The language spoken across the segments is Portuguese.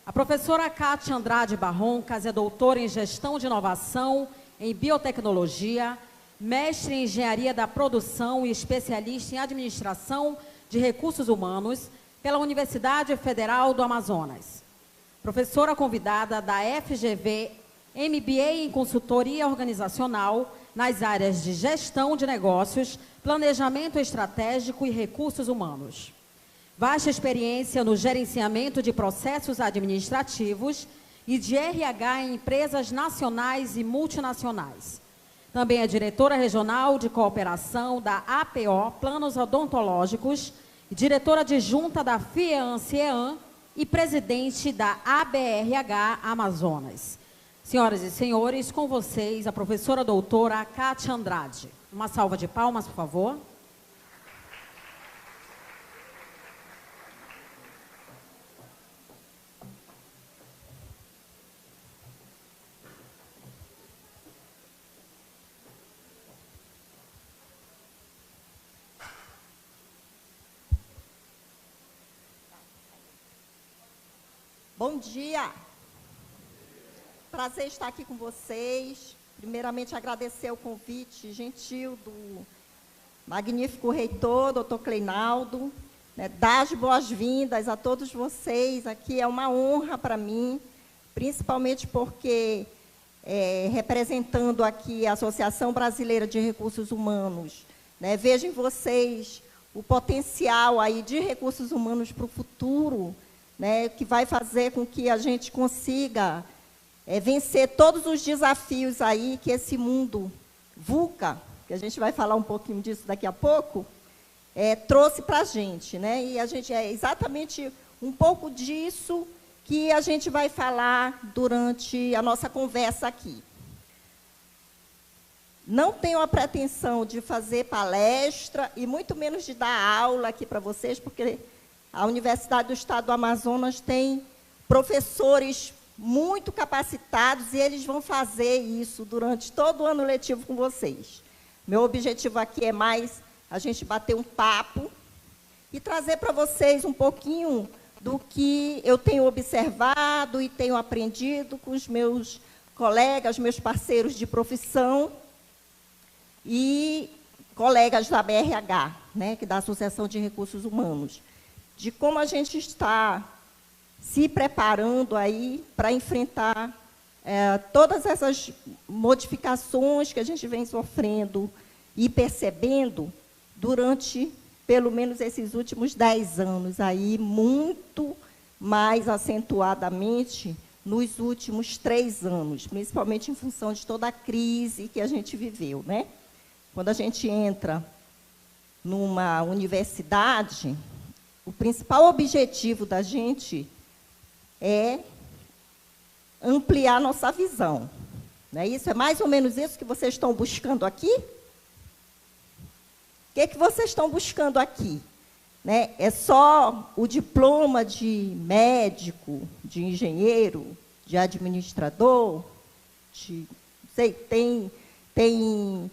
A professora Kátia Andrade Barroncas é doutora em Gestão de Inovação em Biotecnologia, mestre em Engenharia da Produção e especialista em Administração de Recursos Humanos pela Universidade Federal do Amazonas. Professora convidada da FGV, MBA em Consultoria Organizacional nas áreas de Gestão de Negócios, Planejamento Estratégico e Recursos Humanos. Vasta experiência no gerenciamento de processos administrativos e de RH em empresas nacionais e multinacionais. Também é diretora regional de cooperação da APO Planos Odontológicos, diretora adjunta da FIEAN-CIEAN e presidente da ABRH Amazonas. Senhoras e senhores, com vocês a professora doutora Kátia Andrade. Uma salva de palmas, por favor. Bom dia! Prazer estar aqui com vocês. Primeiramente, agradecer o convite gentil do magnífico reitor, doutor Cleinaldo, dar as boas-vindas a todos vocês. Aqui é uma honra para mim, principalmente porque, representando aqui a Associação Brasileira de Recursos Humanos, vejo em vocês o potencial aí de recursos humanos para o futuro, que vai fazer com que a gente consiga vencer todos os desafios aí que esse mundo VUCA, que a gente vai falar um pouquinho disso daqui a pouco, trouxe para a gente. E a gente é exatamente um pouco disso que a gente vai falar durante a nossa conversa aqui. Não tenho a pretensão de fazer palestra e muito menos de dar aula aqui para vocês, porque a Universidade do Estado do Amazonas tem professores muito capacitados e eles vão fazer isso durante todo o ano letivo com vocês. Meu objetivo aqui é mais a gente bater um papo e trazer para vocês um pouquinho do que eu tenho observado e tenho aprendido com os meus colegas, meus parceiros de profissão e colegas da BRH, que é da Associação de Recursos Humanos, de como a gente está se preparando aí para enfrentar todas essas modificações que a gente vem sofrendo e percebendo durante, pelo menos, esses últimos 10 anos, aí, muito mais acentuadamente nos últimos 3 anos, principalmente em função de toda a crise que a gente viveu. Quando a gente entra numa universidade, o principal objetivo da gente é ampliar nossa visão. Isso é mais ou menos isso que vocês estão buscando aqui? O que que vocês estão buscando aqui? É só o diploma de médico, de engenheiro, de administrador? Tem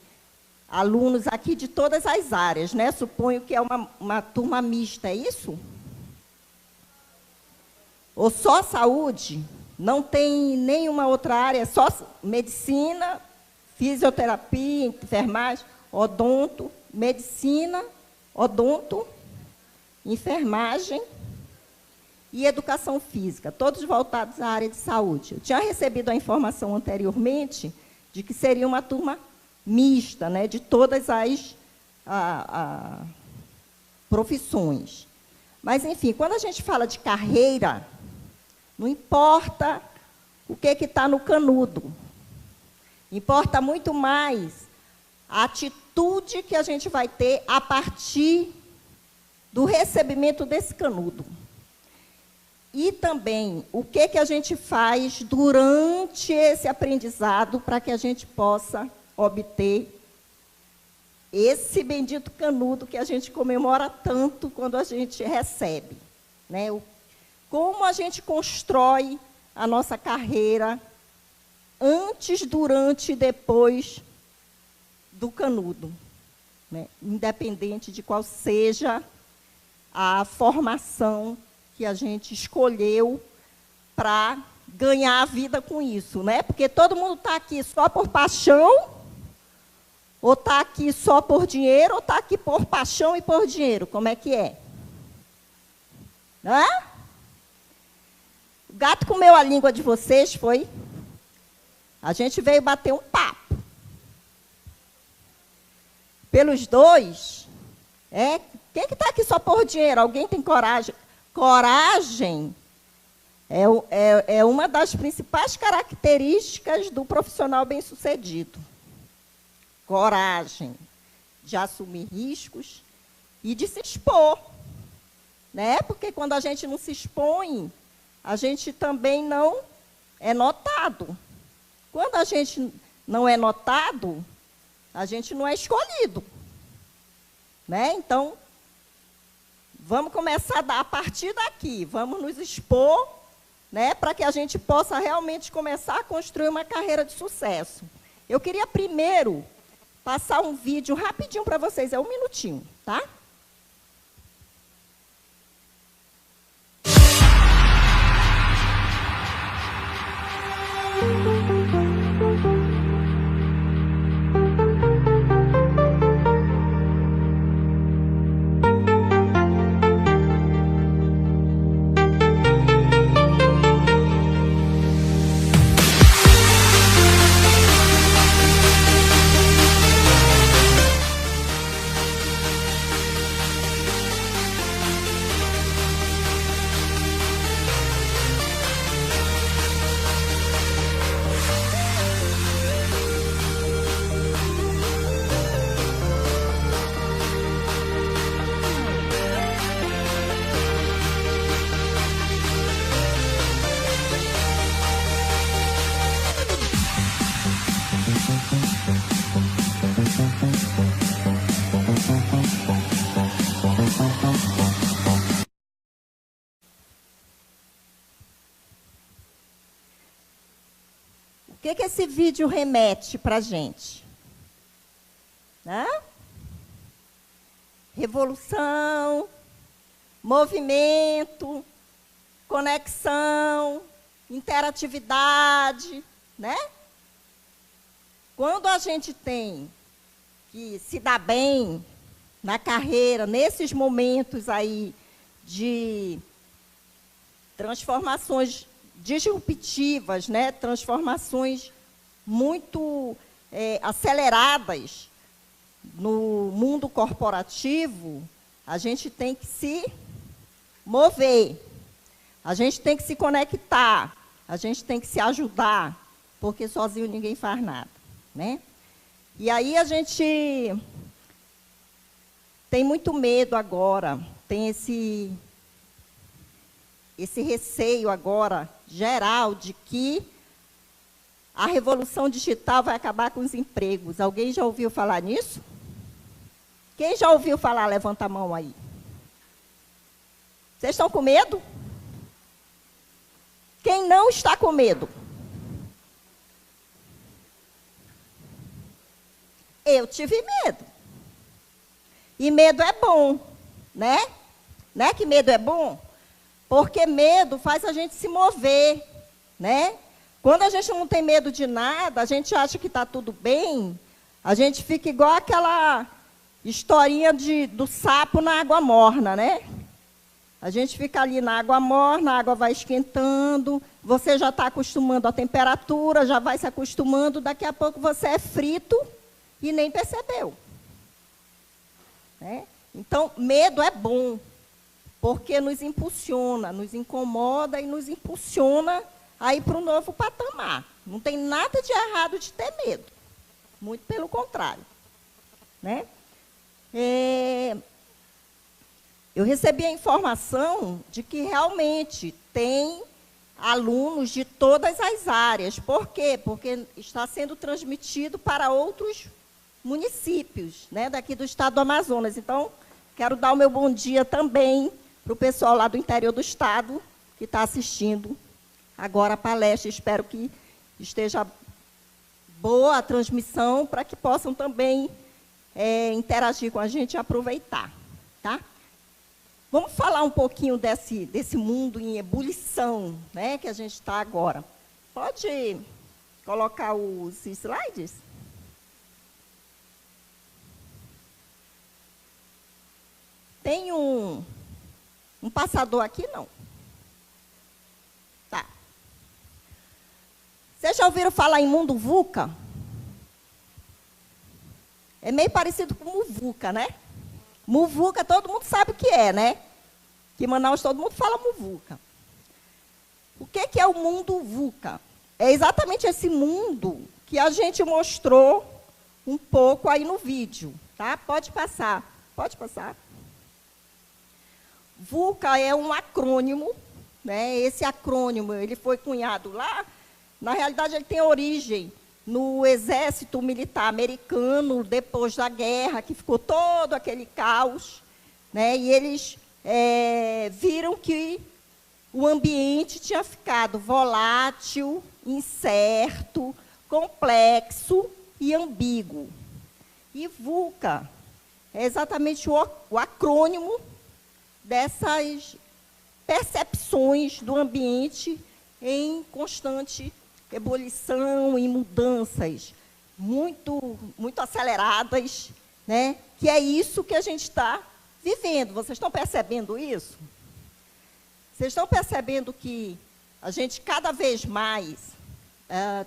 alunos aqui de todas as áreas, Suponho que é uma turma mista, é isso? Ou só saúde? Não tem nenhuma outra área, só medicina, fisioterapia, enfermagem, odonto, medicina, odonto, enfermagem e educação física, todos voltados à área de saúde. Eu tinha recebido a informação anteriormente de que seria uma turma mista, de todas as profissões. Mas, enfim, quando a gente fala de carreira, não importa o que está no canudo. Importa muito mais a atitude que a gente vai ter a partir do recebimento desse canudo. E também o que a gente faz durante esse aprendizado para que a gente possa obter esse bendito canudo que a gente comemora tanto quando a gente recebe. Como a gente constrói a nossa carreira antes, durante e depois do canudo, independente de qual seja a formação que a gente escolheu para ganhar a vida com isso, né? Porque todo mundo está aqui só por paixão, ou está aqui só por dinheiro, ou está aqui por paixão e por dinheiro. Como é que é? Hã? O gato comeu a língua de vocês, foi? A gente veio bater um papo. Pelos dois, quem que está aqui só por dinheiro? Alguém tem coragem? Coragem é uma das principais características do profissional bem-sucedido. Coragem de assumir riscos e de se expor, né? Porque quando a gente não se expõe, a gente também não é notado. Quando a gente não é notado, a gente não é escolhido, né? Então, vamos começar a partir daqui, vamos nos expor, né, para que a gente possa realmente começar a construir uma carreira de sucesso. Eu queria primeiro passar um vídeo rapidinho para vocês, é 1 minutinho, tá? O que esse vídeo remete para a gente? Né? Revolução, movimento, conexão, interatividade, né? Quando a gente tem que se dar bem na carreira, nesses momentos aí de transformações disruptivas, né? Transformações muito aceleradas no mundo corporativo, a gente tem que se mover, a gente tem que se conectar, a gente tem que se ajudar, porque sozinho ninguém faz nada, né? E aí a gente tem muito medo agora, tem esse receio agora geral de que a revolução digital vai acabar com os empregos. Alguém já ouviu falar nisso? Quem já ouviu falar? Levanta a mão aí. Vocês estão com medo? Quem não está com medo? Eu tive medo. E medo é bom, né? Não é que medo é bom? Porque medo faz a gente se mover, né? Quando a gente não tem medo de nada, a gente acha que está tudo bem, a gente fica igual aquela historinha do sapo na água morna, né? A gente fica ali na água morna, a água vai esquentando, você já está acostumando à temperatura, já vai se acostumando, daqui a pouco você é frito e nem percebeu. Né? Então, medo é bom, porque nos impulsiona, nos incomoda e nos impulsiona a ir para um novo patamar. Não tem nada de errado de ter medo, muito pelo contrário. Né? Eu recebi a informação de que realmente tem alunos de todas as áreas. Por quê? Porque está sendo transmitido para outros municípios, né, daqui do estado do Amazonas. Então, quero dar o meu bom dia também para o pessoal lá do interior do estado que está assistindo agora a palestra. Espero que esteja boa a transmissão para que possam também interagir com a gente e aproveitar. Tá? Vamos falar um pouquinho desse mundo em ebulição, né, que a gente está agora. Pode colocar os slides? Tem um passador aqui? Não. Tá. Vocês já ouviram falar em mundo VUCA? É meio parecido com muvuca, né? Muvuca, todo mundo sabe o que é, né? Que em Manaus todo mundo fala muvuca. O que é o mundo VUCA? É exatamente esse mundo que a gente mostrou um pouco aí no vídeo, tá? Pode passar. Pode passar. VUCA é um acrônimo, né? Esse acrônimo, ele foi cunhado lá, na realidade ele tem origem no exército militar americano, depois da guerra, que ficou todo aquele caos, né? E eles viram que o ambiente tinha ficado volátil, incerto, complexo e ambíguo. E VUCA é exatamente o acrônimo dessas percepções do ambiente em constante ebulição e mudanças muito aceleradas, né? Que é isso que a gente está vivendo. Vocês estão percebendo isso? Vocês estão percebendo que a gente, cada vez mais,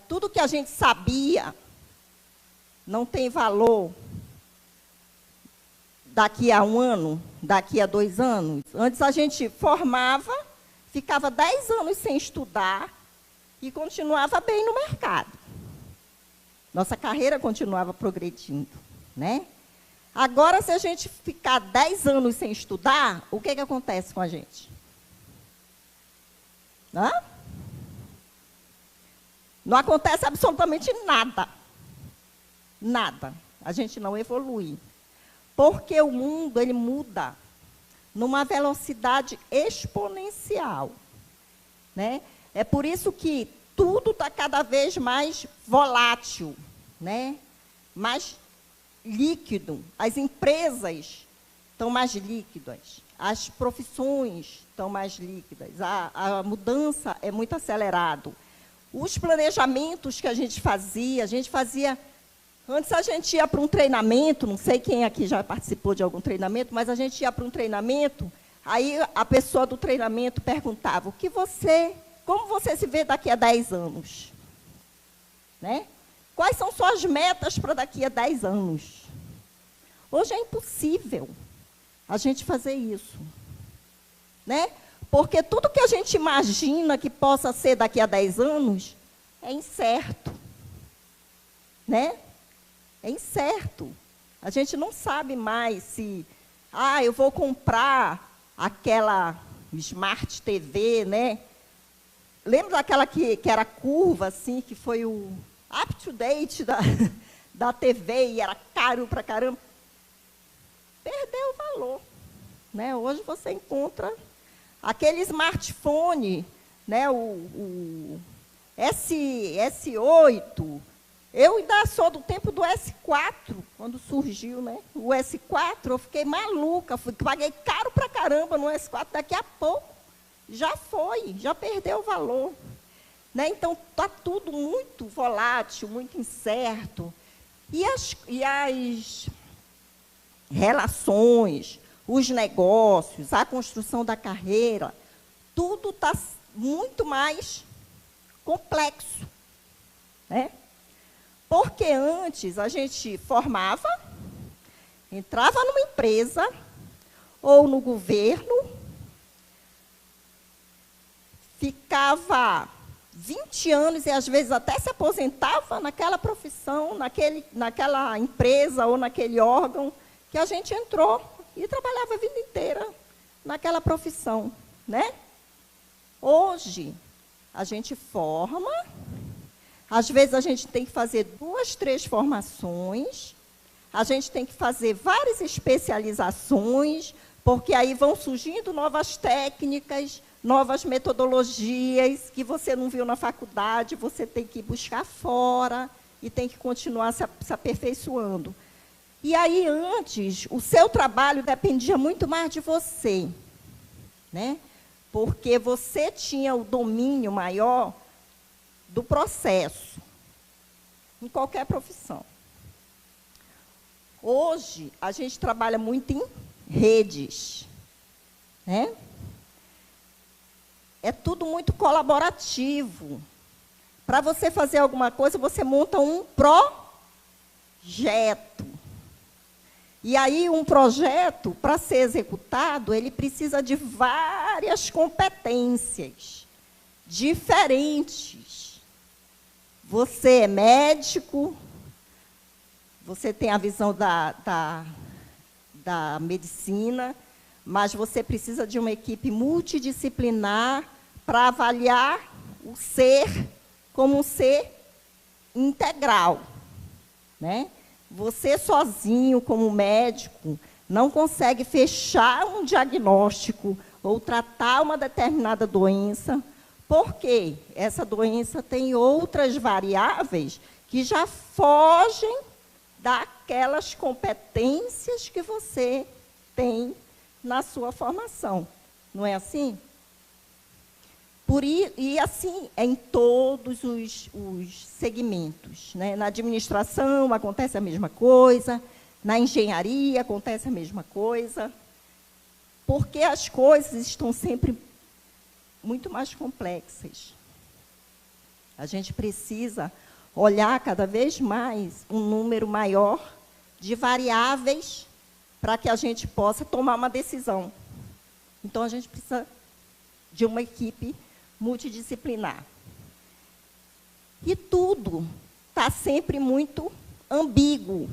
tudo que a gente sabia não tem valor daqui a um ano, daqui a 2 anos? Antes a gente formava, ficava 10 anos sem estudar e continuava bem no mercado. Nossa carreira continuava progredindo, né? Agora, se a gente ficar 10 anos sem estudar, o que acontece com a gente? Hã? Não acontece absolutamente nada. Nada. A gente não evolui. Porque o mundo, ele muda numa velocidade exponencial, né? É por isso que tudo está cada vez mais volátil, né? Mais líquido. As empresas estão mais líquidas, as profissões estão mais líquidas, a mudança é muito acelerada. Os planejamentos que a gente fazia, antes a gente ia para um treinamento, não sei quem aqui já participou de algum treinamento, mas a gente ia para um treinamento, aí a pessoa do treinamento perguntava, como você se vê daqui a 10 anos? Né? Quais são suas metas para daqui a 10 anos? Hoje é impossível a gente fazer isso, né? Porque tudo que a gente imagina que possa ser daqui a 10 anos é incerto, né? É incerto. A gente não sabe mais se, eu vou comprar aquela Smart TV, né? Lembra daquela que era curva, assim, que foi o up-to-date da TV e era caro pra caramba? Perdeu o valor, né? Hoje você encontra aquele smartphone, né? O S8. Eu ainda sou do tempo do S4, quando surgiu, né? O S4, eu fiquei maluca, paguei caro pra caramba no S4, daqui a pouco já perdeu o valor, né? Então, está tudo muito volátil, muito incerto. E as relações, os negócios, a construção da carreira, tudo está muito mais complexo, né? Porque antes a gente formava, entrava numa empresa ou no governo, ficava 20 anos e, às vezes, até se aposentava naquela profissão, naquela empresa ou naquele órgão que a gente entrou e trabalhava a vida inteira naquela profissão, né? Hoje, a gente forma, às vezes a gente tem que fazer 2, 3 formações, a gente tem que fazer várias especializações, porque aí vão surgindo novas técnicas, novas metodologias que você não viu na faculdade, você tem que buscar fora e tem que continuar se aperfeiçoando. E aí, antes, o seu trabalho dependia muito mais de você. né? Porque você tinha o domínio maior do processo, em qualquer profissão. Hoje, a gente trabalha muito em redes, né? É tudo muito colaborativo. Para você fazer alguma coisa, você monta um projeto. E aí, um projeto, para ser executado, ele precisa de várias competências diferentes. Você é médico, você tem a visão da medicina, mas você precisa de uma equipe multidisciplinar para avaliar o ser como um ser integral, né? Você sozinho, como médico, não consegue fechar um diagnóstico ou tratar uma determinada doença, porque essa doença tem outras variáveis que já fogem daquelas competências que você tem na sua formação. Não é assim? E assim é em todos os segmentos, né? Na administração acontece a mesma coisa, na engenharia acontece a mesma coisa, porque as coisas estão sempre muito mais complexas. A gente precisa olhar cada vez mais um número maior de variáveis para que a gente possa tomar uma decisão. Então, a gente precisa de uma equipe multidisciplinar. E tudo está sempre muito ambíguo.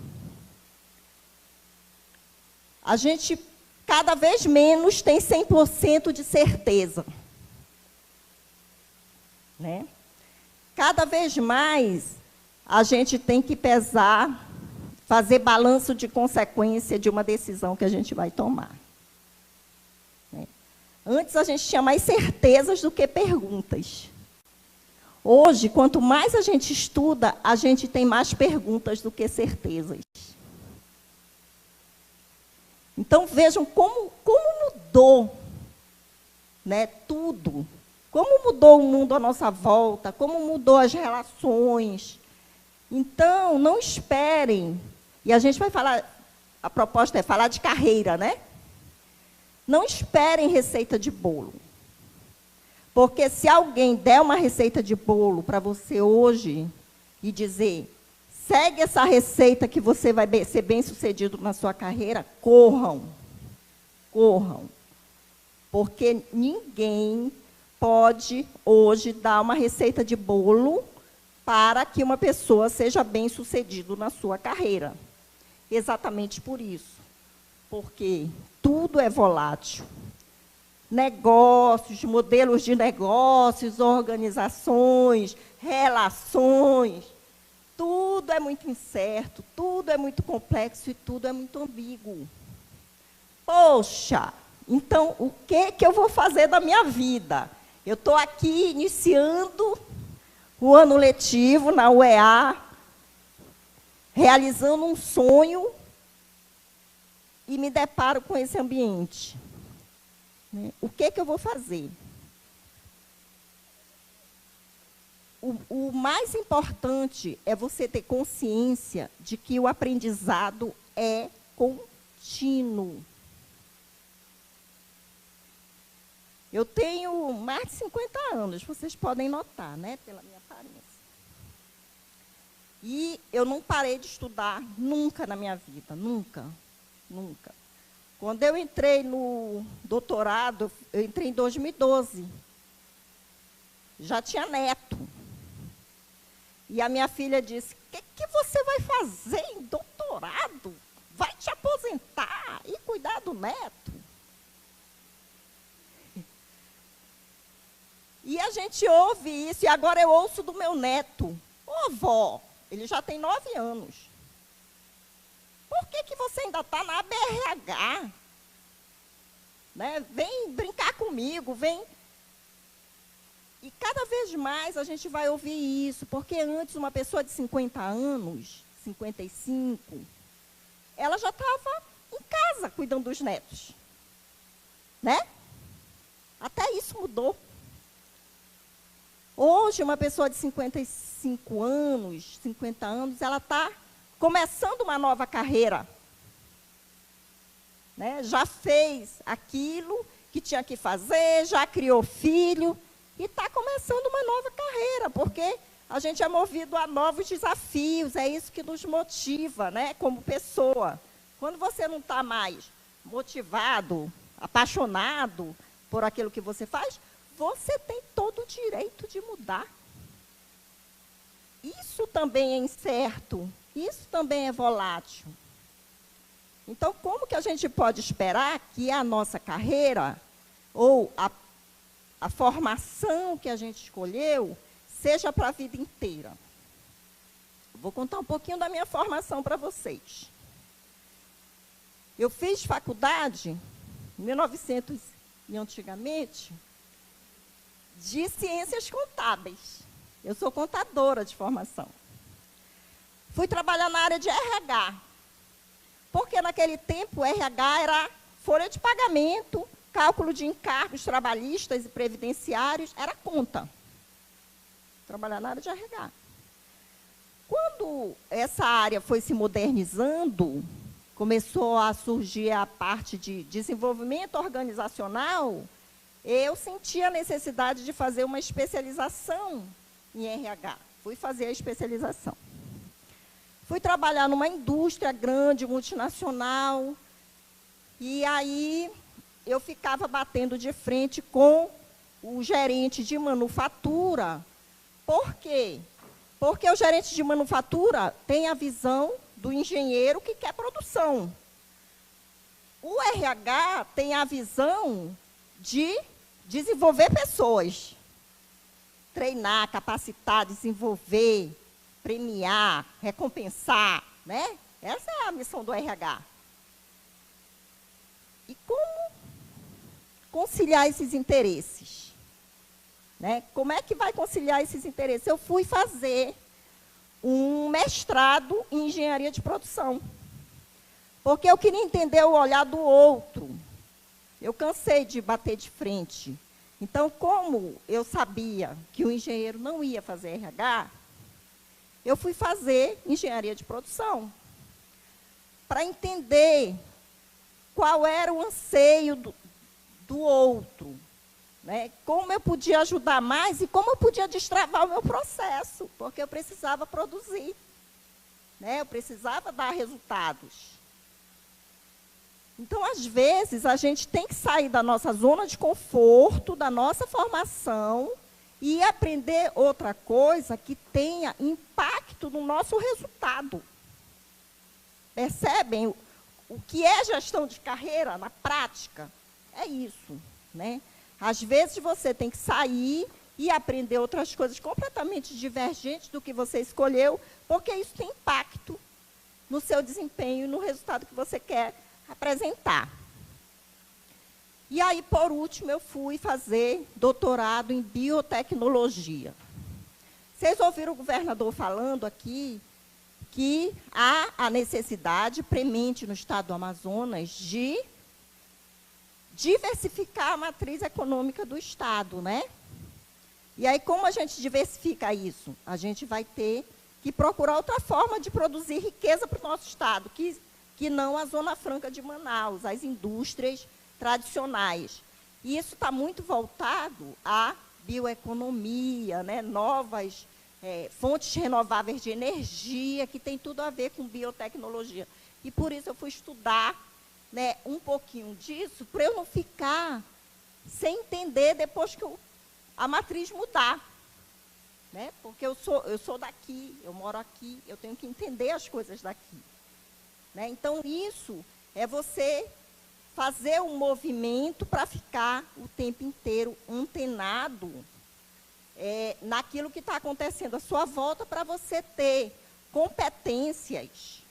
A gente, cada vez menos, tem 100% de certeza. Né? Cada vez mais, a gente tem que pesar, fazer balanço de consequência de uma decisão que a gente vai tomar. Né? Antes, a gente tinha mais certezas do que perguntas. Hoje, quanto mais a gente estuda, a gente tem mais perguntas do que certezas. Então, vejam como mudou, né, tudo. Como mudou o mundo à nossa volta, como mudou as relações. Então, não esperem. E a gente vai falar, a proposta é falar de carreira, né? Não esperem receita de bolo. Porque se alguém der uma receita de bolo para você hoje e dizer, segue essa receita que você vai ser bem-sucedido na sua carreira, corram. Corram. Porque ninguém pode hoje dar uma receita de bolo para que uma pessoa seja bem-sucedido na sua carreira. Exatamente por isso. Porque tudo é volátil. Negócios, modelos de negócios, organizações, relações, tudo é muito incerto, tudo é muito complexo e tudo é muito ambíguo. Poxa, então o que eu vou fazer da minha vida? Eu estou aqui iniciando o ano letivo na UEA, realizando um sonho e me deparo com esse ambiente. O que eu vou fazer? O mais importante é você ter consciência de que o aprendizado é contínuo. Eu tenho mais de 50 anos, vocês podem notar, né, pela minha aparência. E eu não parei de estudar nunca na minha vida, nunca, nunca. Quando eu entrei no doutorado, eu entrei em 2012. Já tinha neto. E a minha filha disse, o que você vai fazer em doutorado? Vai te aposentar e cuidar do neto? E a gente ouve isso, e agora eu ouço do meu neto. Ô, vó, ele já tem 9 anos. Por que você ainda está na ABRH? Né? Vem brincar comigo, vem. E cada vez mais a gente vai ouvir isso, porque antes uma pessoa de 50 anos, 55, ela já estava em casa cuidando dos netos. Né? isso mudou. Hoje, uma pessoa de 55 anos, 50 anos, ela está começando uma nova carreira. Né? Já fez aquilo que tinha que fazer, já criou filho e está começando uma nova carreira, porque a gente é movido a novos desafios, é isso que nos motiva, né, como pessoa. Quando você não está mais motivado, apaixonado por aquilo que você faz, você tem todo o direito de mudar. Isso também é incerto, isso também é volátil. Então, como que a gente pode esperar que a nossa carreira, ou a formação que a gente escolheu, seja para a vida inteira? Vou contar um pouquinho da minha formação para vocês. Eu fiz faculdade, em 1900 e antigamente, de ciências contábeis. Eu sou contadora de formação. Fui trabalhar na área de RH, porque naquele tempo o RH era folha de pagamento, cálculo de encargos trabalhistas e previdenciários, era conta. Trabalhar na área de RH. Quando essa área foi se modernizando, começou a surgir a parte de desenvolvimento organizacional, eu senti a necessidade de fazer uma especialização em RH. Fui fazer a especialização. Fui trabalhar numa indústria grande, multinacional, e aí eu ficava batendo de frente com o gerente de manufatura. Por quê? Porque o gerente de manufatura tem a visão do engenheiro que quer produção. O RH tem a visão de desenvolver pessoas. Treinar, capacitar, desenvolver, premiar, recompensar, né? Essa é a missão do RH. E como conciliar esses interesses? Né? Como é que vai conciliar esses interesses? Eu fui fazer um mestrado em engenharia de produção, porque eu queria entender o olhar do outro. Eu cansei de bater de frente. Então, como eu sabia que o engenheiro não ia fazer RH, eu fui fazer engenharia de produção, para entender qual era o anseio do outro, né? Como eu podia ajudar mais e como eu podia destravar o meu processo, porque eu precisava produzir, né? Eu precisava dar resultados. Então, às vezes, a gente tem que sair da nossa zona de conforto, da nossa formação, e aprender outra coisa que tenha impacto no nosso resultado. Percebem o que é gestão de carreira na prática? É isso, né? Às vezes você tem que sair e aprender outras coisas completamente divergentes do que você escolheu, porque isso tem impacto no seu desempenho e no resultado que você quer apresentar. E aí, por último, eu fui fazer doutorado em biotecnologia. Vocês ouviram o governador falando aqui que há a necessidade premente no estado do Amazonas de diversificar a matriz econômica do estado, né? E aí, como a gente diversifica isso? A gente vai ter que procurar outra forma de produzir riqueza para o nosso estado, que não a Zona Franca de Manaus, as indústrias tradicionais. E isso está muito voltado à bioeconomia, né? Novas fontes renováveis de energia, que tem tudo a ver com biotecnologia. E por isso eu fui estudar, né, um pouquinho disso, para eu não ficar sem entender depois que a matriz mudar. Né? Porque eu sou daqui, eu moro aqui, eu tenho que entender as coisas daqui. Né? Então, isso é você fazer um movimento para ficar o tempo inteiro antenado naquilo que está acontecendo à sua volta, para você ter competências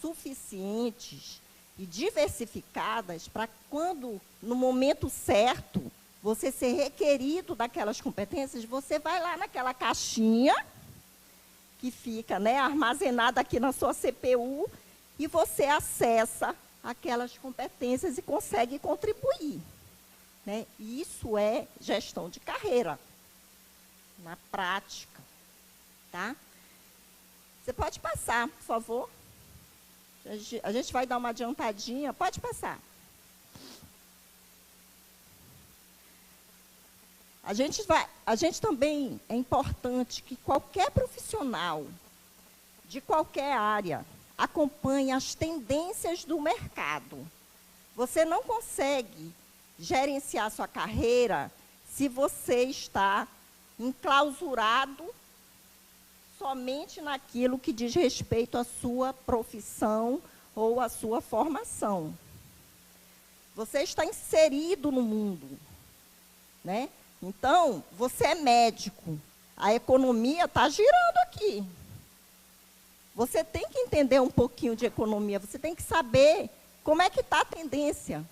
suficientes e diversificadas para quando, no momento certo, você ser requerido daquelas competências, você vai lá naquela caixinha que fica, né, armazenada aqui na sua CPU e você acessa aquelas competências e consegue contribuir. né? E isso é gestão de carreira, na prática. Tá? Você pode passar, por favor? A gente vai dar uma adiantadinha. Pode passar. A gente também, é importante que qualquer profissional de qualquer área acompanhe as tendências do mercado. Você não consegue gerenciar sua carreira se você está enclausurado somente naquilo que diz respeito à sua profissão ou à sua formação. Você está inserido no mundo, né? Então, você é médico, a economia está girando aqui. Você tem que entender um pouquinho de economia, você tem que saber como é que está a tendência.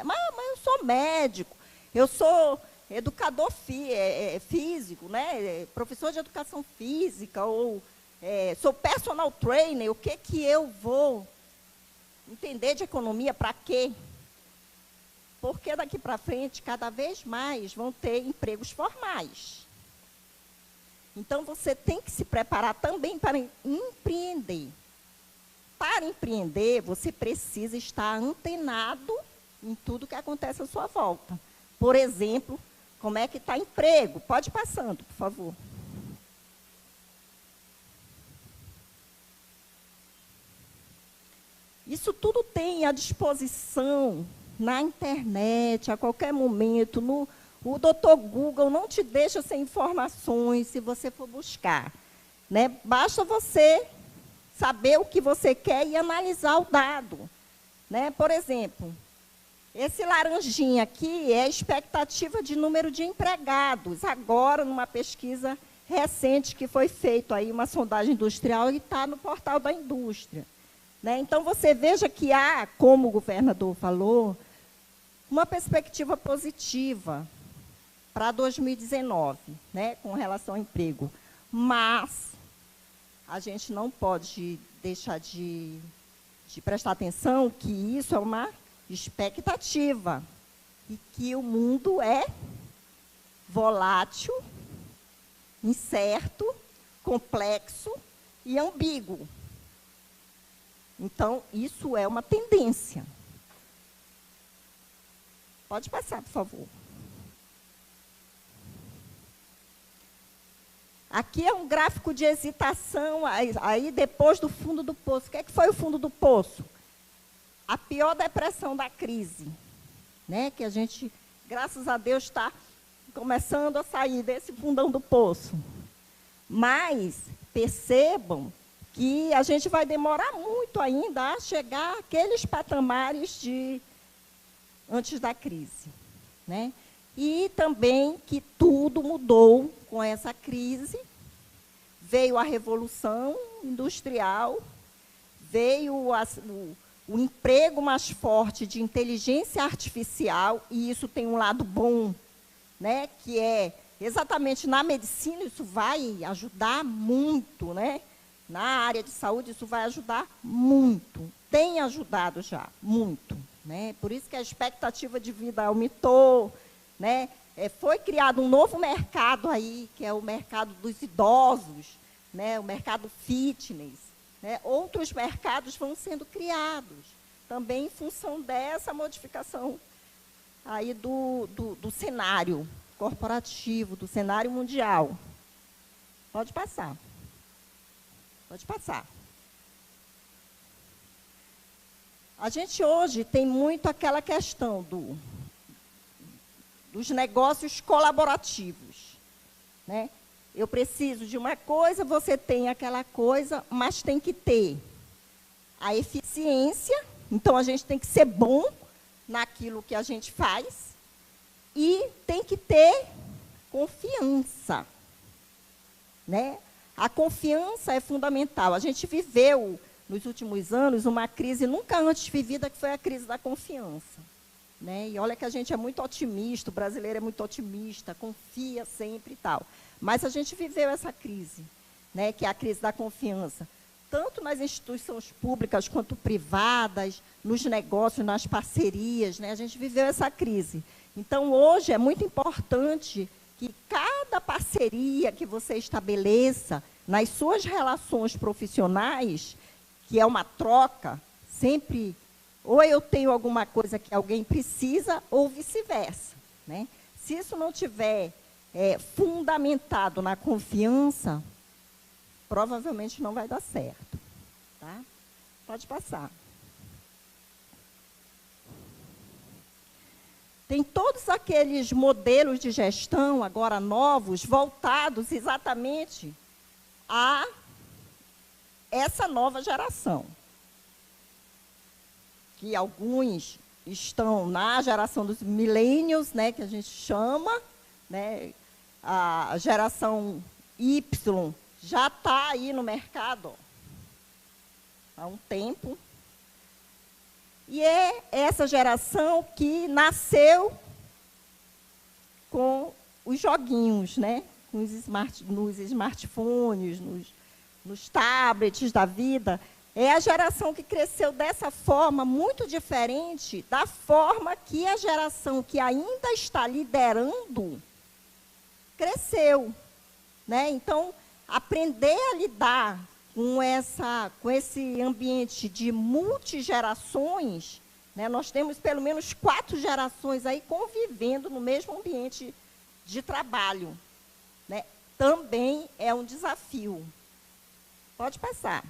Mas eu sou médico, eu sou educador físico, né? Professor de educação física, ou sou personal trainer, o que eu vou entender de economia, para quê? Porque daqui para frente, cada vez mais, vão ter empregos formais. Então, você tem que se preparar também para empreender. Para empreender, você precisa estar antenado em tudo que acontece à sua volta. Por exemplo, como é que está emprego? Pode ir passando, por favor. Isso tudo tem à disposição na internet, a qualquer momento. O Dr. Google não te deixa sem informações se você for buscar, né? Basta você saber o que você quer e analisar o dado, né? Por exemplo, esse laranjinha aqui é a expectativa de número de empregados, agora numa pesquisa recente que foi feita aí, uma sondagem industrial, e está no portal da indústria, né? Então, você veja que há, como o governador falou, uma perspectiva positiva para 2019, né, com relação ao emprego. Mas a gente não pode deixar de prestar atenção que isso é uma expectativa e que o mundo é volátil, incerto, complexo e ambíguo. Então, isso é uma tendência. Pode passar, por favor. Aqui é um gráfico de hesitação, aí depois do fundo do poço. O que foi o fundo do poço? A pior depressão da crise, né? Que a gente, graças a Deus, está começando a sair desse fundão do poço. Mas percebam que a gente vai demorar muito ainda a chegar àqueles patamares de antes da crise, né? E também que tudo mudou com essa crise. Veio a Revolução Industrial, veio o emprego mais forte de inteligência artificial, e isso tem um lado bom, né? Que é exatamente na medicina, isso vai ajudar muito, né? Na área de saúde, isso vai ajudar muito. Tem ajudado já, muito. Né? Por isso que a expectativa de vida aumentou, né? Foi criado um novo mercado aí, que é o mercado dos idosos, né? O mercado fitness, né? Outros mercados vão sendo criados, também em função dessa modificação aí do cenário corporativo, do cenário mundial. Pode passar. Pode passar. A gente hoje tem muito aquela questão dos negócios colaborativos, né? Eu preciso de uma coisa, você tem aquela coisa, mas tem que ter a eficiência. Então, a gente tem que ser bom naquilo que a gente faz e tem que ter confiança, né? A confiança é fundamental. A gente viveu, nos últimos anos, uma crise nunca antes vivida, que foi a crise da confiança, né? E olha que a gente é muito otimista, o brasileiro é muito otimista, confia sempre e tal. Mas a gente viveu essa crise, né? Que é a crise da confiança. tanto nas instituições públicas quanto privadas, nos negócios, nas parcerias, né? A gente viveu essa crise. Então, hoje, é muito importante que cada parceria que você estabeleça nas suas relações profissionais, que é uma troca, sempre, ou eu tenho alguma coisa que alguém precisa, ou vice-versa, né? Se isso não tiver fundamentado na confiança, provavelmente não vai dar certo. Tá? Pode passar. Tem todos aqueles modelos de gestão, agora novos, voltados exatamente a essa nova geração. Que alguns estão na geração dos millennials, né, que a gente chama, né, a geração Y, já está aí no mercado há um tempo. E é essa geração que nasceu com os joguinhos, né? Nos smartphones, nos tablets da vida. É a geração que cresceu dessa forma, muito diferente da forma que a geração que ainda está liderando cresceu, né? Então, aprender a lidar com esse ambiente de multigerações, né? Nós temos pelo menos 4 gerações aí convivendo no mesmo ambiente de trabalho, né? Também é um desafio. Pode passar.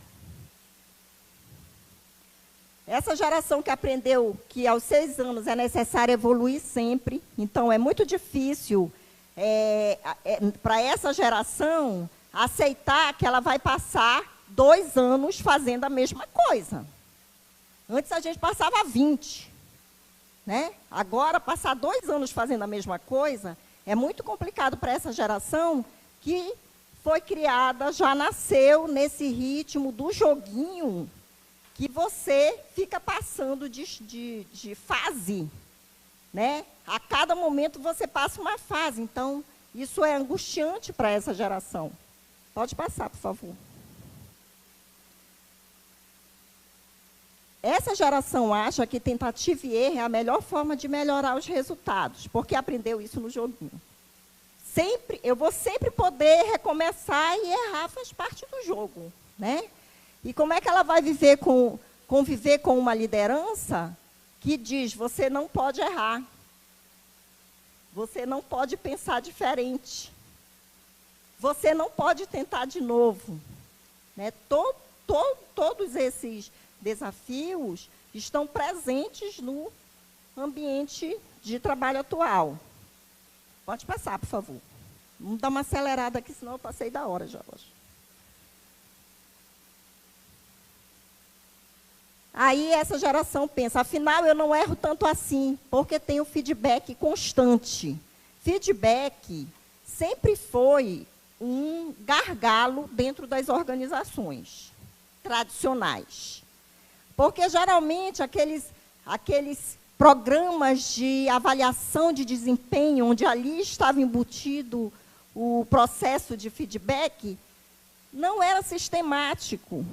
Essa geração que aprendeu que aos 6 anos é necessário evoluir sempre, então é muito difícil para essa geração aceitar que ela vai passar 2 anos fazendo a mesma coisa. Antes a gente passava 20. Né? Agora, passar 2 anos fazendo a mesma coisa é muito complicado para essa geração que foi criada, já nasceu nesse ritmo do joguinho, que você fica passando de fase. Né? A cada momento você passa uma fase. Então, isso é angustiante para essa geração. Pode passar, por favor. Essa geração acha que tentativa e erro é a melhor forma de melhorar os resultados, porque aprendeu isso no joguinho. Eu vou sempre poder recomeçar e errar faz parte do jogo. Né? E como é que ela vai conviver com uma liderança que diz, você não pode errar, você não pode pensar diferente, você não pode tentar de novo. Né? Todos esses desafios estão presentes no ambiente de trabalho atual. Pode passar, por favor. Vamos dar uma acelerada aqui, senão eu passei da hora já hoje. Aí essa geração pensa, afinal eu não erro tanto assim, porque tenho feedback constante. Feedback sempre foi um gargalo dentro das organizações tradicionais. Porque, geralmente, aqueles programas de avaliação de desempenho, onde ali estava embutido o processo de feedback, não era sistemático,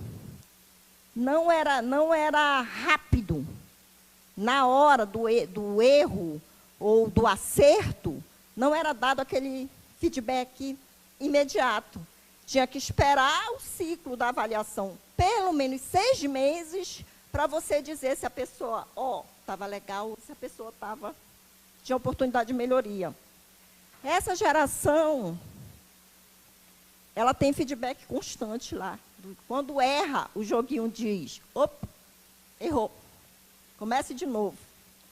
não era rápido. Na hora do erro ou do acerto, não era dado aquele feedback imediato. Tinha que esperar o ciclo da avaliação, pelo menos 6 meses, para você dizer se a pessoa, estava legal, se a pessoa tinha oportunidade de melhoria. Essa geração, ela tem feedback constante lá. Quando erra, o joguinho diz, opa, errou, comece de novo.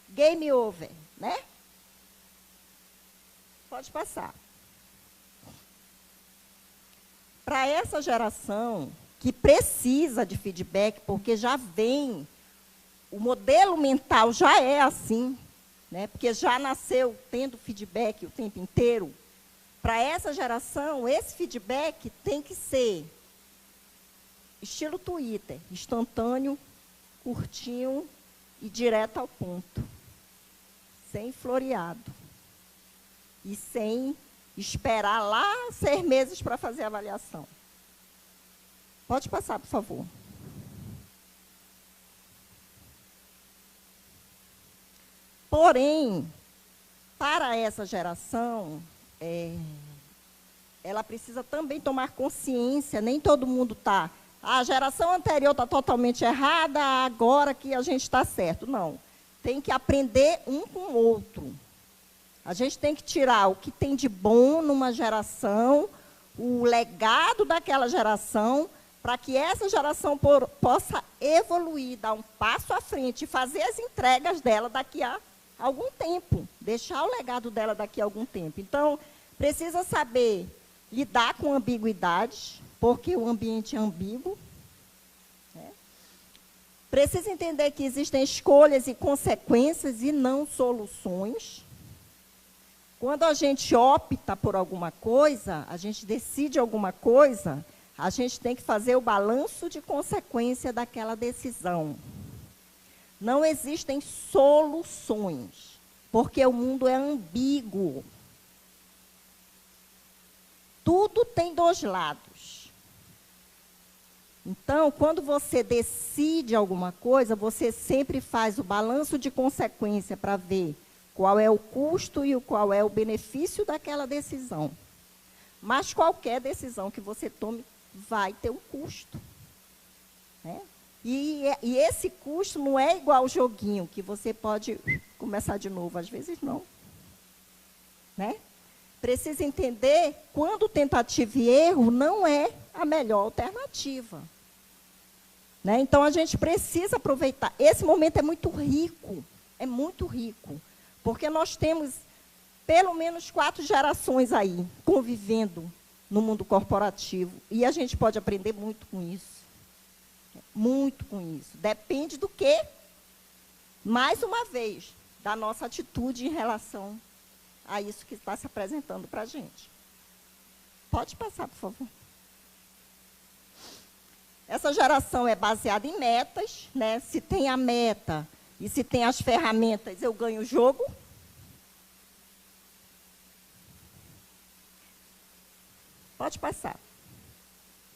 Game over, né? Pode passar. Para essa geração que precisa de feedback, porque já vem, o modelo mental já é assim, né? Porque já nasceu tendo feedback o tempo inteiro. Para essa geração, esse feedback tem que ser estilo Twitter, instantâneo, curtinho e direto ao ponto. Sem floreado. E sem esperar lá 6 meses para fazer a avaliação. Pode passar, por favor. Porém, para essa geração, ela precisa também tomar consciência, nem todo mundo está. A geração anterior está totalmente errada, agora que a gente está certo. Não, tem que aprender um com o outro. A gente tem que tirar o que tem de bom numa geração, o legado daquela geração, para que essa geração possa evoluir, dar um passo à frente e fazer as entregas dela daqui a algum tempo, deixar o legado dela daqui a algum tempo. Então, precisa saber lidar com ambiguidades, porque o ambiente é ambíguo. Né? Precisa entender que existem escolhas e consequências e não soluções. Quando a gente opta por alguma coisa, a gente decide alguma coisa, a gente tem que fazer o balanço de consequência daquela decisão. Não existem soluções, porque o mundo é ambíguo. Tudo tem dois lados. Então, quando você decide alguma coisa, você sempre faz o balanço de consequência para ver qual é o custo e qual é o benefício daquela decisão. Mas qualquer decisão que você tome vai ter um custo. Né? E esse custo não é igual ao joguinho, que você pode começar de novo, às vezes não. Né? Precisa entender quando tentativa e erro não é a melhor alternativa. Né? Então, a gente precisa aproveitar. Esse momento é muito rico, porque nós temos pelo menos 4 gerações aí convivendo no mundo corporativo, e a gente pode aprender muito com isso. Muito com isso. Depende do quê? Mais uma vez, da nossa atitude em relação a isso que está se apresentando para a gente. Pode passar, por favor. Essa geração é baseada em metas, né? Se tem a meta e se tem as ferramentas, eu ganho o jogo. Pode passar.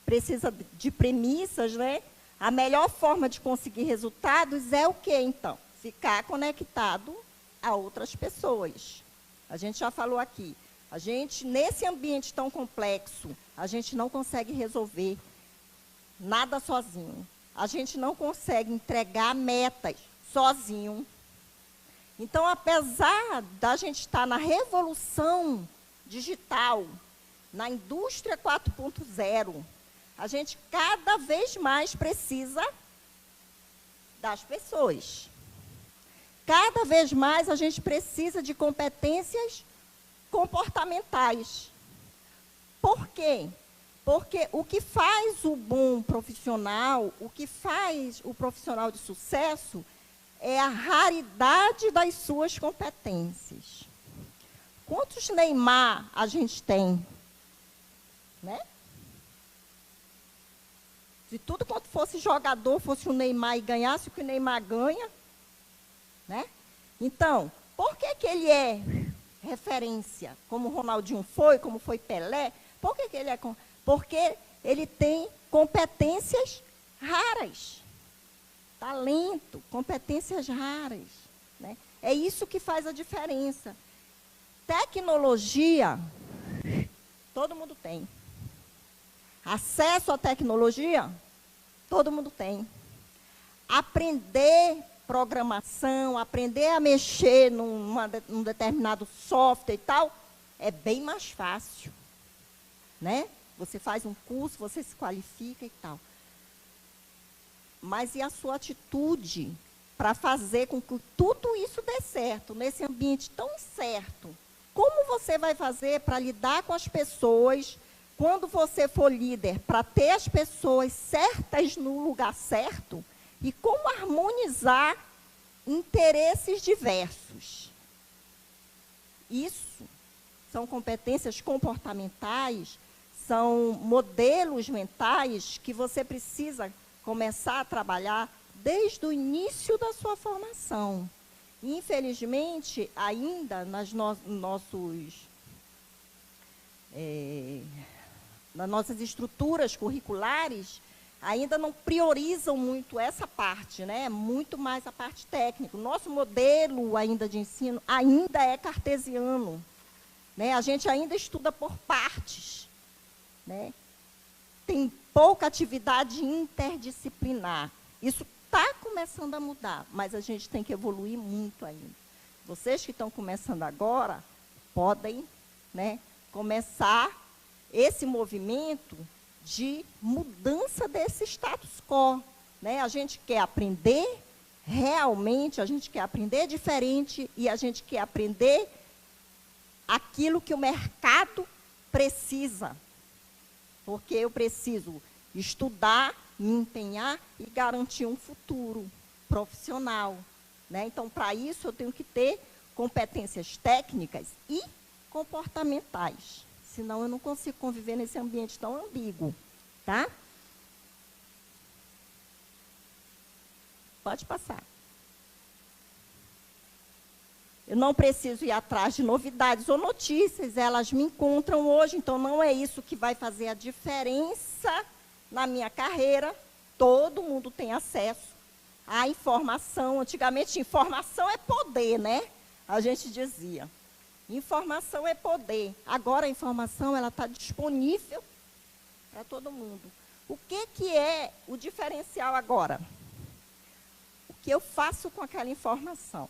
Precisa de premissas, né? A melhor forma de conseguir resultados é o quê, então? Ficar conectado a outras pessoas. A gente já falou aqui. A gente, nesse ambiente tão complexo, a gente não consegue resolver nada sozinho. A gente não consegue entregar metas sozinho. Então, apesar da gente estar na revolução digital, na indústria 4.0, a gente cada vez mais precisa das pessoas. Cada vez mais a gente precisa de competências comportamentais. Por quê? Porque o que faz o bom profissional, o que faz o profissional de sucesso, é a raridade das suas competências. Quantos Neymar a gente tem? Né? Se tudo quanto fosse jogador, fosse o Neymar e ganhasse o que o Neymar ganha, né? Então, por que ele é referência? Como o Ronaldinho foi, como foi Pelé? Por que ele é? Porque ele tem competências raras. Talento, competências raras. Né? É isso que faz a diferença. Tecnologia, todo mundo tem. Acesso à tecnologia, todo mundo tem. Aprender programação, aprender a mexer num determinado software e tal, é bem mais fácil. Né? Você faz um curso, você se qualifica e tal. Mas e a sua atitude para fazer com que tudo isso dê certo, nesse ambiente tão incerto? Como você vai fazer para lidar com as pessoas, quando você for líder, para ter as pessoas certas no lugar certo? E como harmonizar interesses diversos? Isso são competências comportamentais, são modelos mentais que você precisa começar a trabalhar desde o início da sua formação. Infelizmente, ainda nas nossas estruturas curriculares, ainda não priorizam muito essa parte, né? Muito mais a parte técnica. O nosso modelo ainda de ensino ainda é cartesiano, né? A gente ainda estuda por partes, né? Tem pouca atividade interdisciplinar. Isso está começando a mudar, mas a gente tem que evoluir muito ainda. Vocês que estão começando agora podem, né, começar esse movimento de mudança desse status quo, né? A gente quer aprender realmente, a gente quer aprender diferente e a gente quer aprender aquilo que o mercado precisa. Porque eu preciso estudar, me empenhar e garantir um futuro profissional, né? Então, para isso, eu tenho que ter competências técnicas e comportamentais. Senão, eu não consigo conviver nesse ambiente tão ambíguo, tá? Pode passar. Eu não preciso ir atrás de novidades ou notícias, elas me encontram hoje, então não é isso que vai fazer a diferença na minha carreira. Todo mundo tem acesso à informação. Antigamente, informação é poder, né? A gente dizia. Informação é poder. Agora a informação está disponível para todo mundo. O que é o diferencial agora? O que eu faço com aquela informação?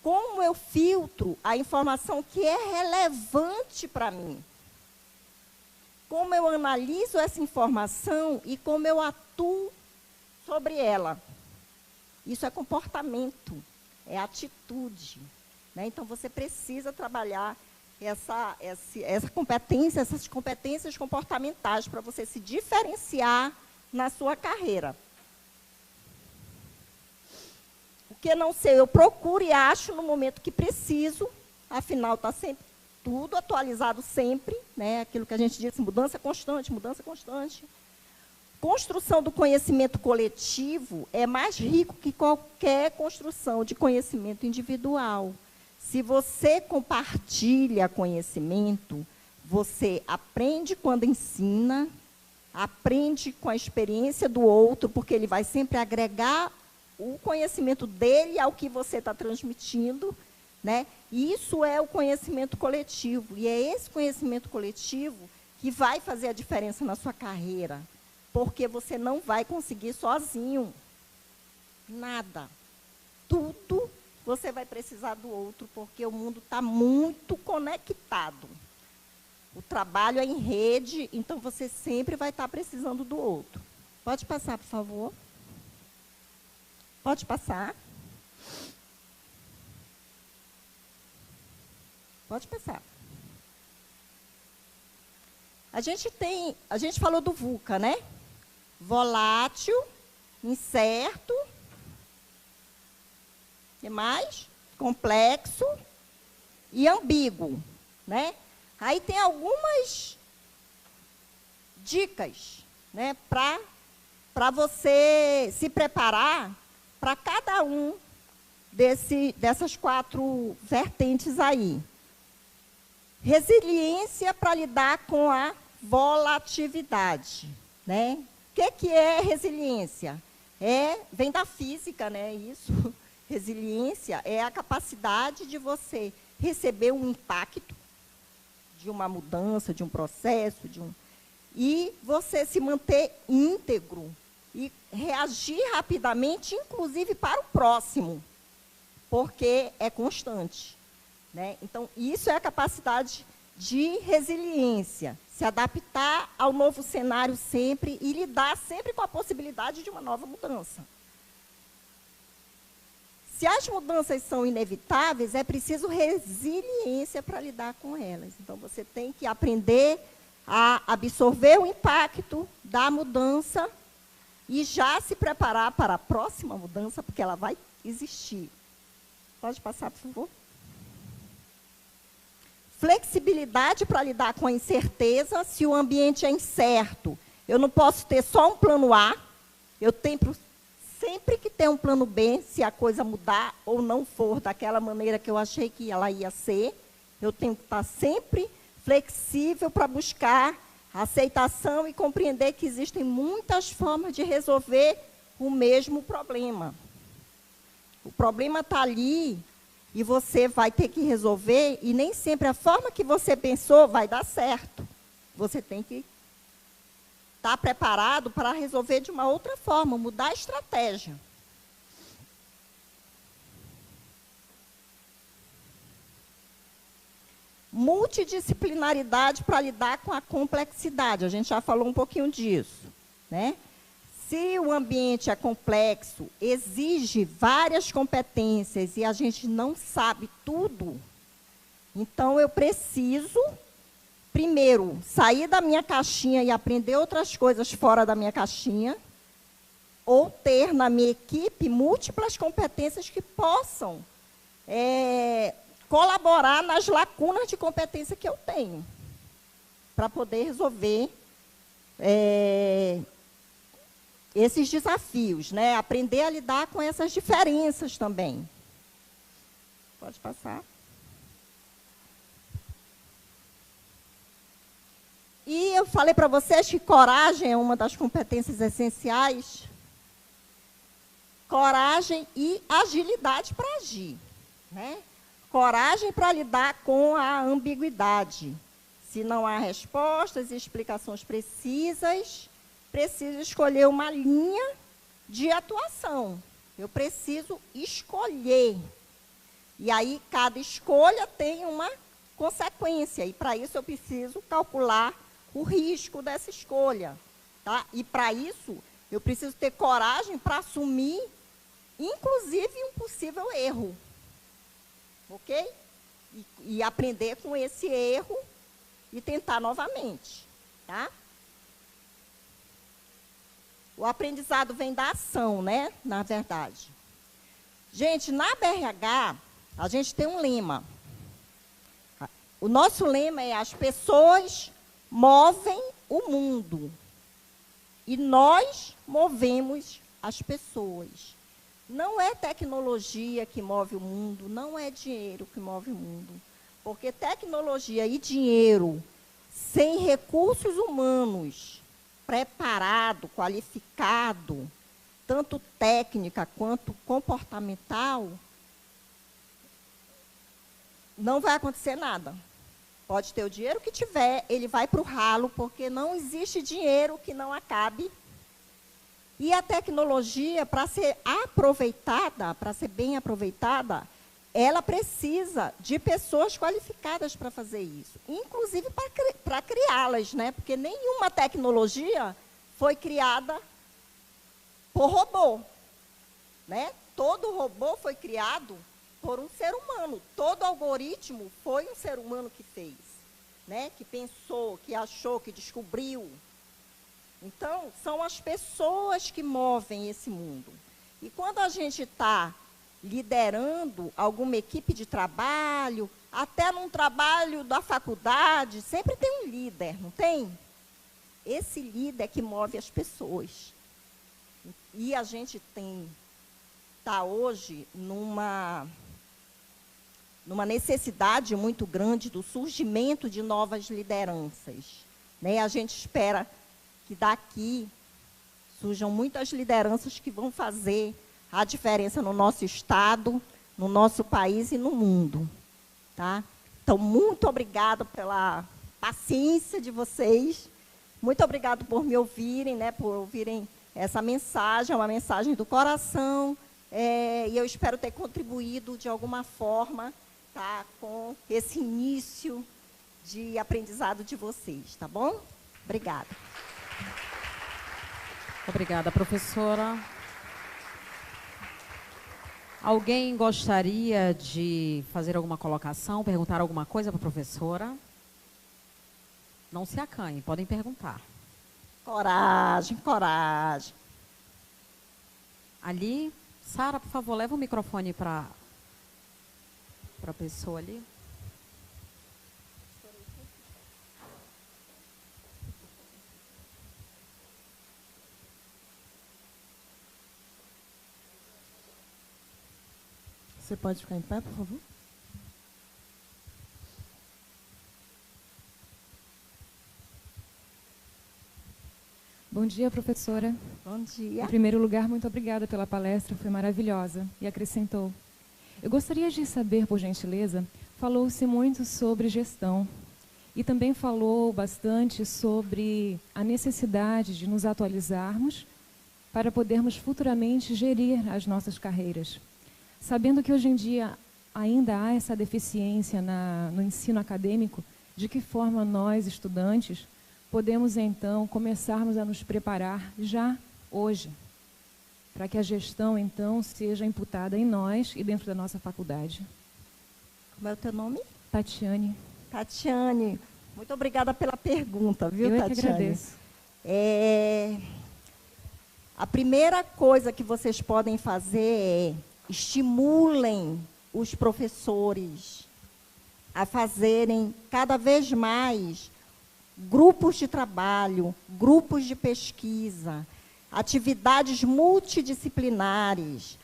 Como eu filtro a informação que é relevante para mim? Como eu analiso essa informação e como eu atuo sobre ela? Isso é comportamento, é atitude, né? Então, você precisa trabalhar essa competência, essas competências comportamentais para você se diferenciar na sua carreira. O que não sei, eu procuro e acho no momento que preciso, afinal, está sempre tudo atualizado sempre, né? Aquilo que a gente diz, mudança constante, mudança constante. Construção do conhecimento coletivo é mais rico que qualquer construção de conhecimento individual. Se você compartilha conhecimento, você aprende quando ensina, aprende com a experiência do outro, porque ele vai sempre agregar o conhecimento dele ao que você está transmitindo, né? E isso é o conhecimento coletivo. E é esse conhecimento coletivo que vai fazer a diferença na sua carreira. Porque você não vai conseguir sozinho. Nada. Tudo você vai precisar do outro, porque o mundo está muito conectado. O trabalho é em rede, então você sempre vai estar precisando do outro. Pode passar, por favor. Pode passar. Pode passar. A gente falou do VUCA, né? Volátil, incerto, que mais? Complexo e ambíguo, né? Aí tem algumas dicas, né, para você se preparar para cada um dessas 4 vertentes aí. Resiliência para lidar com a volatilidade, né? O que é resiliência? Vem da física, né? Isso. Resiliência é a capacidade de você receber um impacto de uma mudança, de um processo, e você se manter íntegro e reagir rapidamente, inclusive para o próximo, porque é constante, né? Então, isso é a capacidade de resiliência, se adaptar ao novo cenário sempre e lidar sempre com a possibilidade de uma nova mudança. Se as mudanças são inevitáveis, é preciso resiliência para lidar com elas. Então, você tem que aprender a absorver o impacto da mudança e já se preparar para a próxima mudança, porque ela vai existir. Pode passar, por favor? Flexibilidade para lidar com a incerteza. Se o ambiente é incerto, eu não posso ter só um plano A, eu tenho sempre que ter um plano B, se a coisa mudar ou não for daquela maneira que eu achei que ela ia ser, eu tenho que estar sempre flexível para buscar Aceitação e compreender que existem muitas formas de resolver o mesmo problema. O problema está ali e você vai ter que resolver, e nem sempre a forma que você pensou vai dar certo. Você tem que estar preparado para resolver de uma outra forma, mudar a estratégia. Multidisciplinaridade para lidar com a complexidade. A gente já falou um pouquinho disso, né? Se o ambiente é complexo, exige várias competências e a gente não sabe tudo, então eu preciso, primeiro, sair da minha caixinha e aprender outras coisas fora da minha caixinha, ou ter na minha equipe múltiplas competências que possam colaborar nas lacunas de competência que eu tenho, para poder resolver esses desafios, né? Aprender a lidar com essas diferenças também. Pode passar. E eu falei para vocês que coragem é uma das competências essenciais. Coragem e agilidade para agir, né? Coragem para lidar com a ambiguidade. Se não há respostas e explicações precisas, preciso escolher uma linha de atuação. Eu preciso escolher. E aí, cada escolha tem uma consequência. E, para isso, eu preciso calcular o risco dessa escolha. Tá? E, para isso, eu preciso ter coragem para assumir, inclusive, um possível erro. Ok? E aprender com esse erro e tentar novamente. Tá? O aprendizado vem da ação, né? Na verdade. Gente, na BRH, a gente tem um lema. O nosso lema é: as pessoas movem o mundo. E nós movemos as pessoas. Não é tecnologia que move o mundo, não é dinheiro que move o mundo. Porque tecnologia e dinheiro, sem recursos humanos preparado, qualificado, tanto técnica quanto comportamental, não vai acontecer nada. Pode ter o dinheiro que tiver, ele vai para o ralo, porque não existe dinheiro que não acabe. E a tecnologia, para ser aproveitada, para ser bem aproveitada, ela precisa de pessoas qualificadas para fazer isso, inclusive para criá-las, né? Porque nenhuma tecnologia foi criada por robô, né? Todo robô foi criado por um ser humano, todo algoritmo foi um ser humano que fez, né? Que pensou, que achou, que descobriu. Então, são as pessoas que movem esse mundo. E quando a gente está liderando alguma equipe de trabalho, até num trabalho da faculdade, sempre tem um líder, não tem? Esse líder é que move as pessoas. E a gente está hoje numa necessidade muito grande do surgimento de novas lideranças, né? A gente espera que daqui surjam muitas lideranças que vão fazer a diferença no nosso estado, no nosso país e no mundo. Tá? Então, muito obrigada pela paciência de vocês. Muito obrigada por me ouvirem, né, por ouvirem essa mensagem, é uma mensagem do coração. E eu espero ter contribuído de alguma forma, tá, com esse início de aprendizado de vocês. Tá bom? Obrigada. Obrigada, professora. Alguém gostaria de fazer alguma colocação, perguntar alguma coisa para a professora? Não se acanhem, podem perguntar. Coragem, coragem. Ali, Sara, por favor, leva o microfone para a pessoa ali. Você pode ficar em pé, por favor? Bom dia, professora. Bom dia. Em primeiro lugar, muito obrigada pela palestra, foi maravilhosa. E acrescentou: eu gostaria de saber, por gentileza, falou-se muito sobre gestão e também falou bastante sobre a necessidade de nos atualizarmos para podermos futuramente gerir as nossas carreiras. Sabendo que hoje em dia ainda há essa deficiência no ensino acadêmico, de que forma nós, estudantes, podemos então começarmos a nos preparar já hoje, para que a gestão então seja imputada em nós e dentro da nossa faculdade. Como é o teu nome? Tatiane. Tatiane, muito obrigada pela pergunta, viu, Tatiane? Eu é que agradeço. A primeira coisa que vocês podem fazer é estimulem os professores a fazerem cada vez mais grupos de trabalho, grupos de pesquisa, atividades multidisciplinares,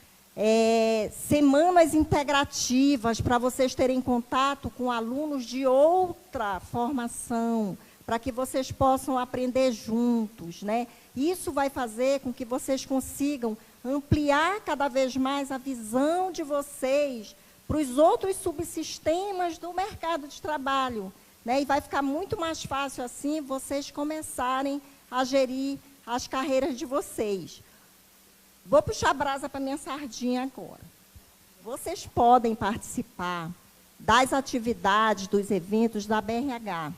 semanas integrativas para vocês terem contato com alunos de outra formação, para que vocês possam aprender juntos, né? Isso vai fazer com que vocês consigam ampliar cada vez mais a visão de vocês para os outros subsistemas do mercado de trabalho, né? E vai ficar muito mais fácil assim vocês começarem a gerir as carreiras de vocês. Vou puxar a brasa para minha sardinha agora. Vocês podem participar das atividades, dos eventos da BRH.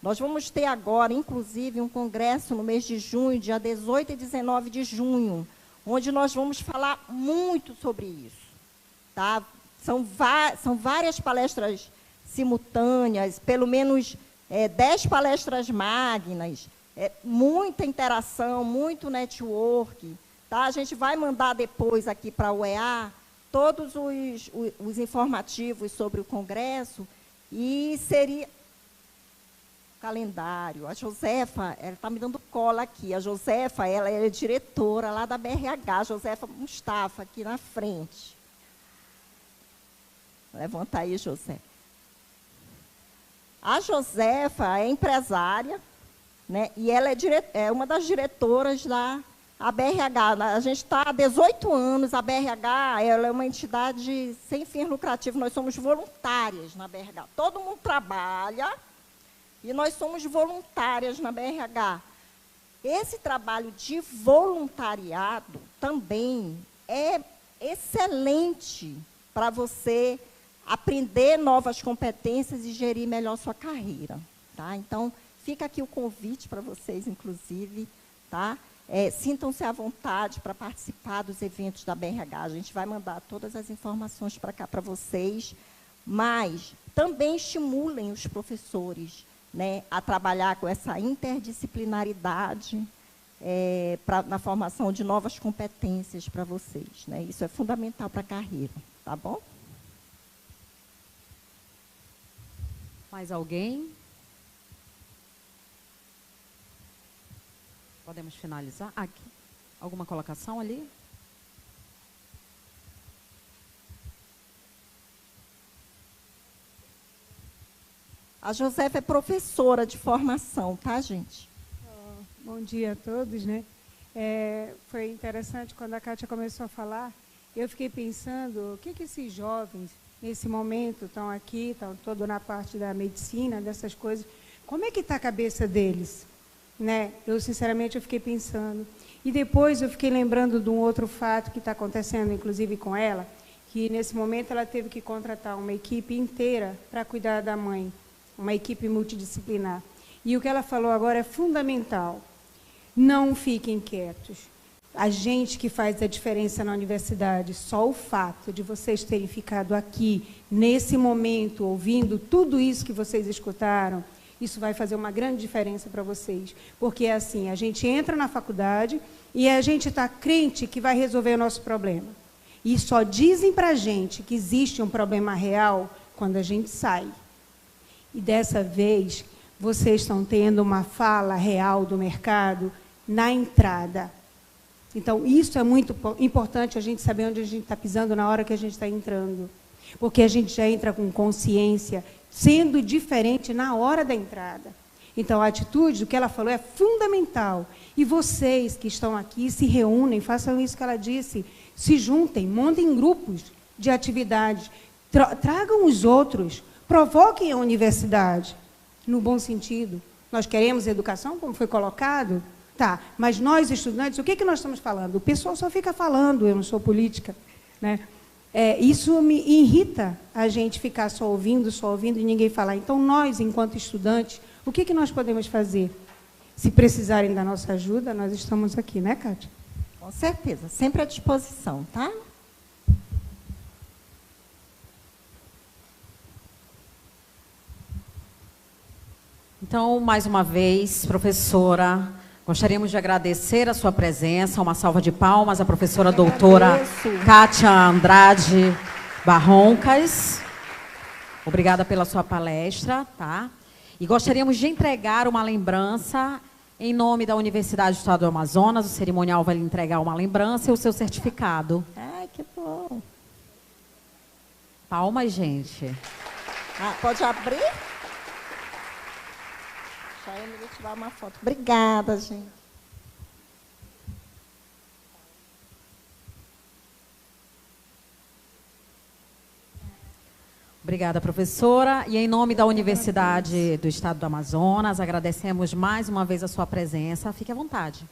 Nós vamos ter agora, inclusive, um congresso no mês de junho, dia 18 e 19 de junho, onde nós vamos falar muito sobre isso. Tá? São várias palestras simultâneas, pelo menos 10 palestras magnas, muita interação, muito network. Tá? A gente vai mandar depois aqui para a UEA todos os informativos sobre o congresso e seria... calendário. A Josefa, ela está me dando cola aqui. A Josefa, ela é diretora lá da BRH, Josefa Mustafa, aqui na frente. Levanta aí, Josefa. A Josefa é empresária, né? E ela é uma das diretoras da BRH. A gente está há 18 anos, a BRH ela é uma entidade sem fins lucrativos, nós somos voluntárias na BRH. Todo mundo trabalha e nós somos voluntárias na BRH. Esse trabalho de voluntariado também é excelente para você aprender novas competências e gerir melhor sua carreira. Tá? Então, fica aqui o convite para vocês, inclusive, tá? Sintam-se à vontade para participar dos eventos da BRH. A gente vai mandar todas as informações para cá para vocês, mas também estimulem os professores, né, a trabalhar com essa interdisciplinaridade na formação de novas competências para vocês. Né? Isso é fundamental para a carreira, tá bom? Mais alguém? Podemos finalizar? Aqui. Alguma colocação ali? A Josefa é professora de formação, tá, gente? Bom dia a todos, né? Foi interessante quando a Kátia começou a falar, eu fiquei pensando, o que esses jovens, nesse momento, estão aqui, estão todos na parte da medicina, dessas coisas, como é que está a cabeça deles? Né? Eu, sinceramente, eu fiquei pensando. E depois eu fiquei lembrando de um outro fato que está acontecendo, inclusive com ela, que nesse momento ela teve que contratar uma equipe inteira para cuidar da mãe, uma equipe multidisciplinar. E o que ela falou agora é fundamental. Não fiquem quietos. A gente que faz a diferença na universidade, só o fato de vocês terem ficado aqui, nesse momento, ouvindo tudo isso que vocês escutaram, isso vai fazer uma grande diferença para vocês. Porque é assim, a gente entra na faculdade e a gente está crente que vai resolver o nosso problema. E só dizem para a gente que existe um problema real quando a gente sai. E dessa vez, vocês estão tendo uma fala real do mercado na entrada. Então, isso é muito importante, a gente saber onde a gente está pisando na hora que a gente está entrando. Porque a gente já entra com consciência, sendo diferente na hora da entrada. Então, a atitude, o que ela falou, é fundamental. E vocês que estão aqui, se reúnem, façam isso que ela disse, se juntem, montem grupos de atividades, tragam os outros, provoquem a universidade, no bom sentido. Nós queremos educação, como foi colocado? Tá, mas nós, estudantes, o que nós estamos falando? O pessoal só fica falando, eu não sou política, né? Isso me irrita, a gente ficar só ouvindo e ninguém falar. Então, nós, enquanto estudantes, o que nós podemos fazer? Se precisarem da nossa ajuda, nós estamos aqui, né, Kátia? Com certeza, sempre à disposição, tá? Então, mais uma vez, professora, gostaríamos de agradecer a sua presença. Uma salva de palmas à professora doutora Kátia Andrade Barroncas. Obrigada pela sua palestra, tá? E gostaríamos de entregar uma lembrança em nome da Universidade do Estado do Amazonas. O cerimonial vai lhe entregar uma lembrança e o seu certificado. Ai, que bom. Palmas, gente. Pode abrir? Deixa eu me tirar uma foto. Obrigada, gente. Obrigada, professora. E em nome da Universidade do Estado do Amazonas, agradecemos mais uma vez a sua presença. Fique à vontade.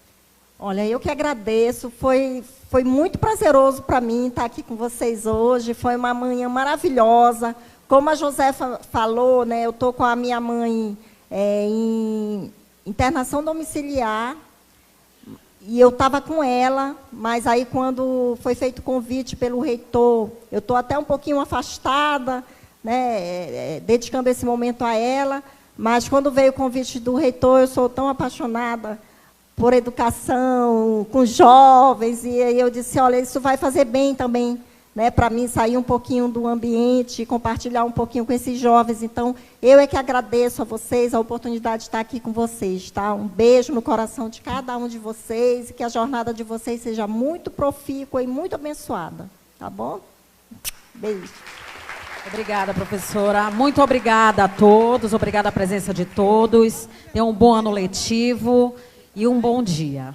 Olha, eu que agradeço. Foi muito prazeroso para mim estar aqui com vocês hoje. Foi uma manhã maravilhosa. Como a Josefa falou, né, eu estou com a minha mãe em internação domiciliar. E eu estava com ela, mas aí quando foi feito o convite pelo reitor, eu estou até um pouquinho afastada, né, dedicando esse momento a ela, mas quando veio o convite do reitor, eu sou tão apaixonada por educação, com jovens, e aí eu disse, olha, isso vai fazer bem também, né, para mim sair um pouquinho do ambiente, compartilhar um pouquinho com esses jovens. Então, eu é que agradeço a vocês a oportunidade de estar aqui com vocês, tá? Um beijo no coração de cada um de vocês e que a jornada de vocês seja muito profícua e muito abençoada, tá bom? Beijo. Obrigada, professora. Muito obrigada a todos, obrigada a presença de todos. Tenham um bom ano letivo e um bom dia.